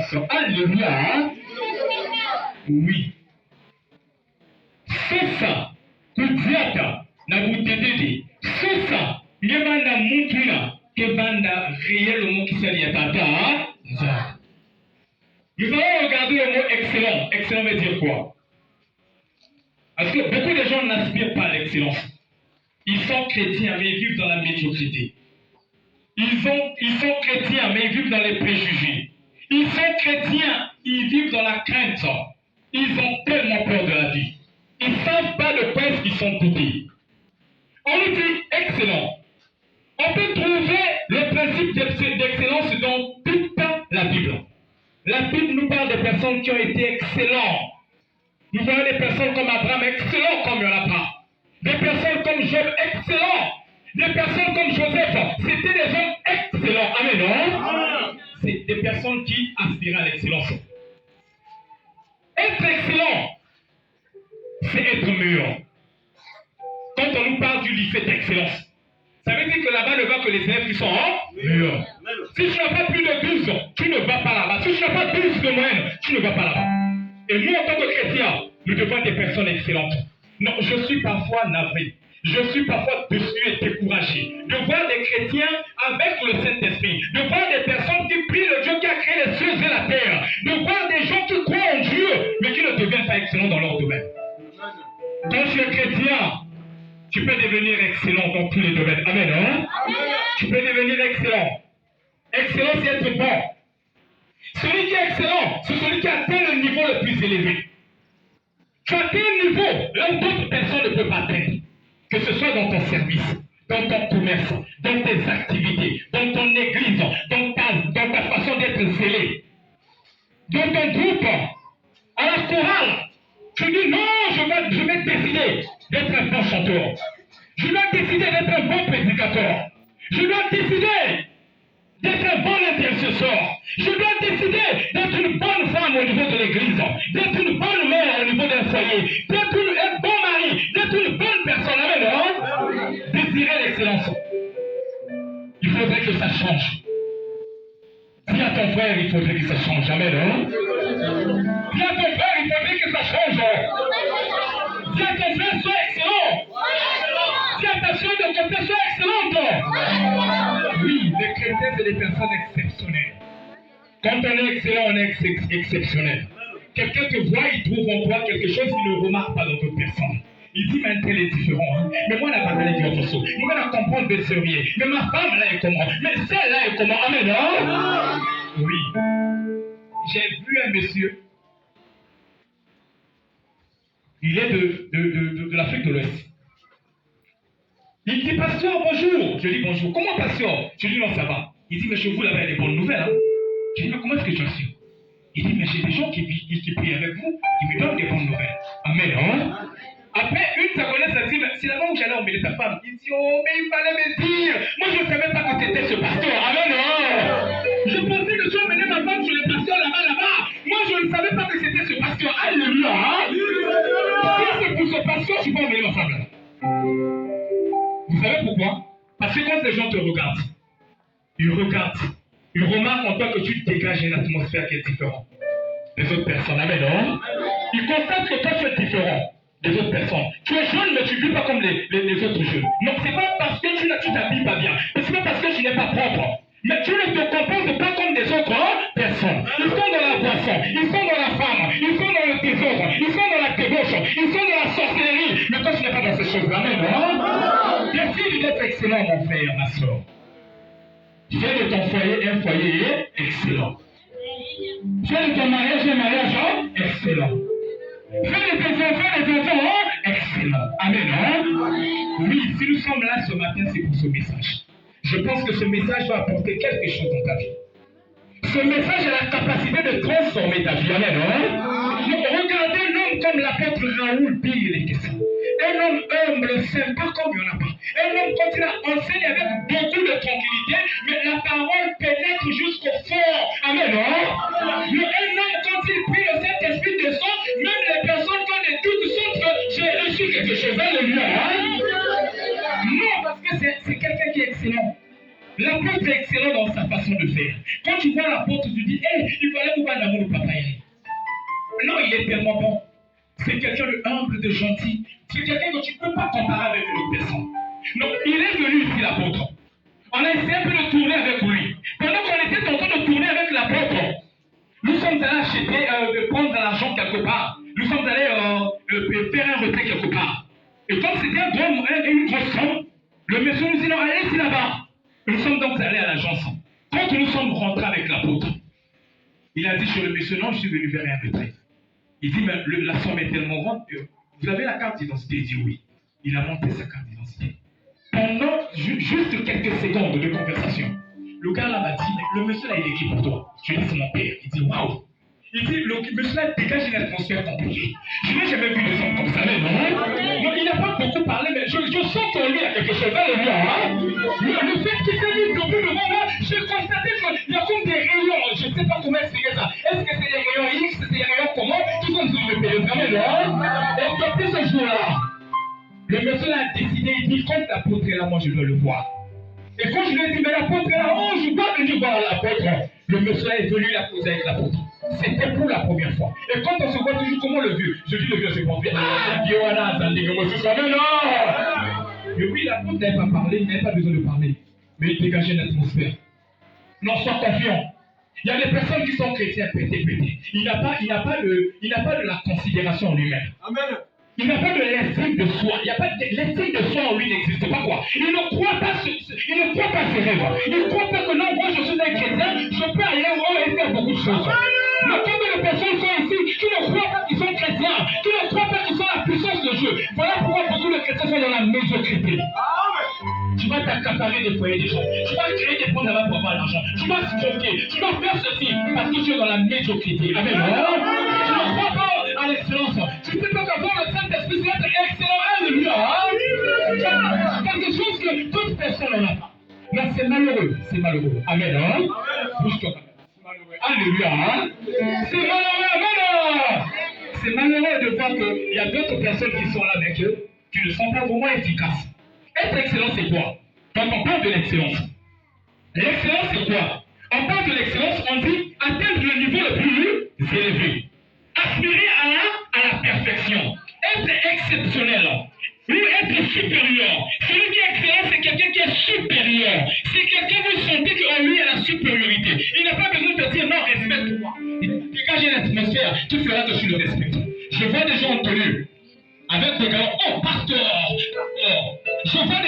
excellence. Alléluia. Oui. C'est ça. Kudiata na butedede. C'est ça. Yebanda mutuna kebanda réellement qui s'allie à tata. Nous allons regarder le mot excellent. Excellent veut dire quoi? Parce que beaucoup de gens n'aspirent pas à l'excellence. Ils sont chrétiens, mais ils vivent dans la médiocrité. Ils sont chrétiens, mais ils vivent dans les préjugés. Ils sont chrétiens, ils vivent dans la crainte. Ils ont tellement peur de la vie. Ils ne savent pas de quoi est-ce qu'ils sont doutés. On nous dit excellent. On peut trouver le principe d'excellence dans toute la Bible. La Bible nous parle de personnes qui ont été excellents. Nous voyons des personnes comme Abraham, excellents comme il n'y en a pas. Des personnes comme Job, excellents. Des personnes comme Joseph, c'était des hommes excellents. Amen, non? C'est des personnes qui aspirent à l'excellence. Être excellent, c'est être meilleur. Quand on nous parle du lycée d'excellence, ça veut dire que là-bas ne va que les élèves qui sont meilleurs. Si tu n'as pas plus de 12, tu ne vas pas là-bas. Si tu n'as pas 12 de moyenne, tu ne vas pas là-bas. Et nous, en tant que chrétiens, nous devons être des personnes excellentes. Non, je suis parfois navré. Je suis parfois déçu et découragé de voir des chrétiens avec le Saint-Esprit, de voir des personnes qui prient le Dieu qui a créé les cieux et la terre, de voir des gens qui croient en Dieu, mais qui ne deviennent pas excellents dans leur domaine. Quand tu es chrétien, tu peux devenir excellent dans tous les domaines. Amen, hein? Tu peux devenir excellent. Excellent, c'est être bon. Celui qui est excellent, c'est celui qui atteint le niveau le plus élevé. Tu atteins un niveau là où d'autres personnes ne peuvent pas atteindre. Que ce soit dans ton service, dans ton commerce, dans tes activités, dans ton église, dans ta façon d'être zélé, dans ton groupe, à la chorale. Tu dis non, je vais décider d'être un bon chanteur. Je dois décider d'être un bon prédicateur. Je dois décider d'être un bon intercesseur. Je dois décider d'être une bonne femme au niveau de l'église, d'être une bonne mère au niveau d'un foyer, d'être un bon mari, d'être une bonne personne. Amen, hein? Désirer l'excellence. Il faudrait que ça change. Dis à ton frère, il faudrait que ça change. Amen, hein? Dis à ton frère, il faudrait que ça change. Dis à ton frère, sois excellent. Dis à ta soeur de côté, sois excellente. Oui, les chrétiens, c'est des personnes exceptionnelles. Quand on est excellent, on est exceptionnel. Quelqu'un te voit, il trouve en toi quelque chose qu'il ne remarque pas dans d'autres personnes. Il dit, mais un tel est différent. Hein? Mais moi, la bataille est autre chose. Moi, la comprendre de sérieux. Mais ma femme, là, est comment? Mais celle-là est comment? Amen, hein? Oui. J'ai vu un monsieur. Il est de l'Afrique de l'Ouest. Il dit, pasteur, bonjour. Je dis, bonjour. Comment, pasteur? Je dis, non, ça va. Il dit, mais chez vous, là-bas, il y a des bonnes nouvelles. Hein? Je dis, mais comment est-ce que j'en suis? Il dit, mais j'ai des gens qui prient avec vous, qui me donnent des bonnes nouvelles. Amen, hein? Après, une seconde, ça dit, c'est là-bas où j'allais emmener ta femme. Il dit, oh, mais il fallait me dire. Moi, je ne savais pas que c'était ce pasteur. Amen, hein? Je pensais que tu emmenais ma femme sur le pasteur là-bas. Moi, je ne savais pas que c'était ce pasteur. Alléluia, hein? Si c'est pour ce pasteur, je peux emmener ma femme là-bas. Vous savez pourquoi? Parce que quand les gens te regardent, ils remarquent en toi que tu dégages une atmosphère qui est différente des autres personnes. Amen, non? Ils constatent que toi tu es différent des autres personnes. Tu es jeune, mais tu ne vis pas comme les autres jeunes. Non, c'est pas parce que tu t'habilles pas bien. C'est pas parce que tu n'es pas propre. Mais tu ne te composes pas comme des autres personnes. Ils sont dans la boisson, ils sont dans la femme, ils sont dans le désordre, ils sont dans la débauche, ils sont dans la sorcellerie. Mais toi tu n'es pas dans ces choses-là. Amen, non? Décide d'être excellent, mon frère, ma soeur. Fais de ton foyer un foyer excellent. Fais de ton mariage un mariage excellent. Fais de tes enfants des enfants excellents. Amen, non? Oui, si nous sommes là ce matin, c'est pour ce message. Je pense que ce message va apporter quelque chose dans ta vie. Ce message a la capacité de transformer ta vie. Amen, non? Donc, regardez un homme comme l'apôtre Raoul Pille était ça. Un homme humble, sympa comme il n'y en a pas. Un homme quand il a enseigné avec beaucoup de tranquillité, mais la parole pénètre jusqu'au fond. Amen, non? Mais un homme quand il prie le Saint-Esprit descend, même les personnes qui ont des doutes sentent que j'ai reçu quelque chose. Alléluia, hein? Non, parce que c'est quelqu'un qui est excellent. L'apôtre est excellent dans sa façon de faire. Quand quand tu vois l'apôtre, tu dis, hé, il fallait pouvoir d'amour de papa. Non, il est tellement bon. C'est quelqu'un de humble, de gentil. C'est quelqu'un que tu ne peux pas comparer avec une autre personne. Donc, il est venu ici, l'apôtre. On a essayé un peu de tourner avec lui. Pendant qu'on était en train de tourner avec l'apôtre, nous sommes allés acheter, de prendre de l'argent quelque part. Nous sommes allés faire un retrait quelque part. Et comme c'était une grosse somme, le monsieur nous dit non, allez ici là-bas. Nous sommes donc allés à l'agence. Quand nous sommes rentrés avec l'apôtre, il a dit sur le monsieur, non, je suis venu faire un retrait. Il dit, mais la somme est tellement grande que vous avez la carte d'identité. Il dit oui. Il a monté sa carte d'identité. Pendant juste quelques secondes de conversation, le gars là m'a dit, mais le monsieur là, il est qui pour toi? Je lui ai dit, c'est mon père. Il dit, waouh. Il dit, le monsieur là dégage une atmosphère compliquée. Je n'ai jamais vu des hommes comme ça, mais non. Non, il n'a pas beaucoup parlé, mais je sens qu'en lui, il y a quelque chose. Alléluia. Hein? Le fait qu'il s'est mis debout devant moi, j'ai constaté qu'il y a comme des rayons. Je ne sais pas comment expliquer ça. Est-ce que c'est des rayons X, c'est des rayons comment? Qui sont sur le pénétrer, non? Et depuis ce jour-là, le monsieur a décidé, il dit, quand l'apôtre est là, moi je dois le voir. Et quand je lui ai dit, mais l'apôtre est là, oh, je dois venir voir l'apôtre. Le monsieur est venu la poser avec l'apôtre. C'était pour la première fois. Et quand on se voit toujours, comment le vieux? Je dis le vieux se confie. Ah, Yohana, ça dit que moi je suis mais non! Mais oui, l'apôtre n'avait pas parlé, il n'avait pas besoin de parler. Mais il dégageait une atmosphère. Non, sois confiant. Il y a des personnes qui sont chrétiens pétés. Il n'a pas de la considération en lui-même. Amen. Il n'a pas de l'estime de soi. Il n'y a pas l'estime de soi en lui n'existe pas quoi. Il ne croit pas ses rêves. Il ne croit pas que non, moi je suis un chrétien, je peux aller en haut et faire beaucoup de choses. Mais combien de personnes sont ici qui ne croient pas qu'ils sont chrétiens, qui ne croient pas qu'ils sont la puissance de Dieu. Voilà pourquoi beaucoup de chrétiens sont dans la médiocrité. Tu vas t'accaparer des foyers des gens. Tu vas créer des points là-bas pour avoir l'argent. Tu vas se tromper. Tu vas faire ceci parce que tu es dans la médiocrité. Amen. Tu ne crois pas à l'excellence. Tu sais pas qu'avoir le Saint-Esprit, c'est être excellent. Alléluia. Quelque chose que toute personne n'en a pas. Mais c'est malheureux. C'est malheureux. Amen. Bouge-toi. C'est malheureux. Alléluia. C'est malheureux. Amen. C'est malheureux de voir qu'il y a d'autres personnes qui sont là avec eux qui ne sont pas vraiment efficaces. Être excellent, c'est quoi? Quand on parle de l'excellence, l'excellence, c'est quoi? On parle de l'excellence, on dit atteindre le niveau le plus élevé. Aspirer à la perfection. Être exceptionnel. Ou être supérieur. Celui qui est excellent, c'est quelqu'un qui est supérieur. C'est quelqu'un que vous sentez qu'en lui, il a la supériorité. Il n'a pas besoin de dire non, respecte-moi. Dégage une atmosphère, tu feras que je le respecte. Je vois des gens en tenue avec des gars, oh pasteur, je vois